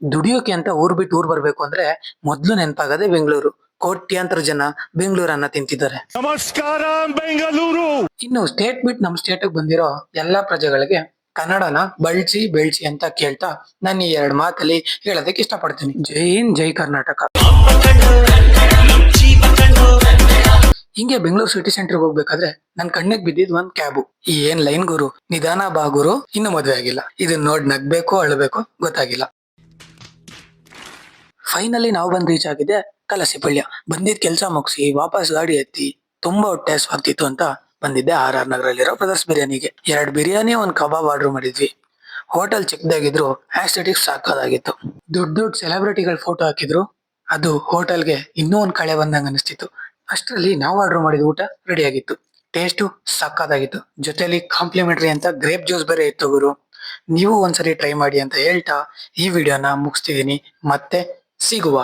ದುಡಿಯೋಕೆ ಅಂತ ಊರ್ ಬಿಟ್ಟು ಊರ್ ಬರ್ಬೇಕು ಅಂದ್ರೆ ಮೊದ್ಲು ನೆನಪಾಗದೆ ಬೆಂಗಳೂರು. ಕೋಟ್ಯಾಂತರ ಜನ ಬೆಂಗಳೂರನ್ನ ತಿಂತಿದ್ದಾರೆ. ನಮಸ್ಕಾರ ಬೆಂಗಳೂರು. ಇನ್ನು ಸ್ಟೇಟ್ ಬಿಟ್ಟು ನಮ್ ಸ್ಟೇಟ್ ಬಂದಿರೋ ಎಲ್ಲಾ ಪ್ರಜೆಗಳಿಗೆ ಕನ್ನಡನ ಬಳಸಿ ಬೆಳ್ಸಿ ಅಂತ ಕೇಳ್ತಾ ನಾನು ಈ ಎರಡ್ ಮಾತಲ್ಲಿ ಹೇಳೋದಕ್ಕೆ ಇಷ್ಟಪಡ್ತೀನಿ. ಜೈ ಹಿಂದ್, ಜೈ ಕರ್ನಾಟಕ. ಹಿಂಗೆ ಬೆಂಗಳೂರು ಸಿಟಿ ಸೆಂಟರ್ ಹೋಗ್ಬೇಕಾದ್ರೆ ನನ್ ಕಣ್ಣಿಗೆ ಬಿದ್ದಿದ್ ಒಂದ್ ಕ್ಯಾಬು. ಏನ್ ಲೈನ್ ಗುರು, ನಿಧಾನ ಬಾ ಗುರು, ಇನ್ನು ಮದ್ವೆ ಆಗಿಲ್ಲ. ಇದನ್ನ ನೋಡ್ ನಗ್ಬೇಕು ಅಳ್ಬೇಕು ಗೊತ್ತಾಗಿಲ್ಲ. ಫೈನಲಿ ನಾವು ಬಂದ್ ರೀಚ್ ಆಗಿದೆ ಕಲಸಿಪಳ್ಯ. ಬಂದಿದ್ ಕೆಲ್ಸ ಮುಗಿಸಿ ವಾಪಸ್ ಗಾಡಿ ಎತ್ತಿ ತುಂಬಾ ಹೊಟ್ಟೆ ಹಸ್ವಾಗ್ತಿತ್ತು ಅಂತ ಬಂದಿದ್ದೆ RR ನಗರಲ್ಲಿರೋ ಬ್ರದರ್ಸ್ ಬಿರಿಯಾನಿಗೆ. 2 ಬಿರಿಯಾನಿ, 1 ಕಬಾಬ್ ಆರ್ಡರ್ ಮಾಡಿದ್ವಿ. Hotel ಚಿಕ್ಕದಾಗಿದ್ರು aesthetics ಸಾಕಾಗಿತ್ತು. ದೊಡ್ಡ ಸೆಲೆಬ್ರಿಟಿಗಳ ಫೋಟೋ ಹಾಕಿದ್ರು. ಅದು ಹೋಟೆಲ್ಗೆ ಇನ್ನೂ ಒಂದ್ ಕಳೆ ಬಂದಂಗ ಅನಿಸ್ತಿತ್ತು. ಅಷ್ಟರಲ್ಲಿ ನಾವು ಆರ್ಡರ್ ಮಾಡಿದ ಊಟ ರೆಡಿ ಆಗಿತ್ತು. ಟೇಸ್ಟು ಸಕ್ಕತ್ತಾಗಿತ್ತು. ಜೊತೆಲಿ ಕಾಂಪ್ಲಿಮೆಂಟರಿ ಅಂತ ಗ್ರೇಪ್ ಜ್ಯೂಸ್ ಬೇರೆ ಇತ್ತು ಗುರು. ನೀವು ಒಂದ್ಸರಿ ಟ್ರೈ ಮಾಡಿ ಅಂತ ಹೇಳ್ತಾ ಈ ವಿಡಿಯೋನ ಮುಗಿಸ್ತಿದೀನಿ. ಮತ್ತೆ ಸಿಗುವ.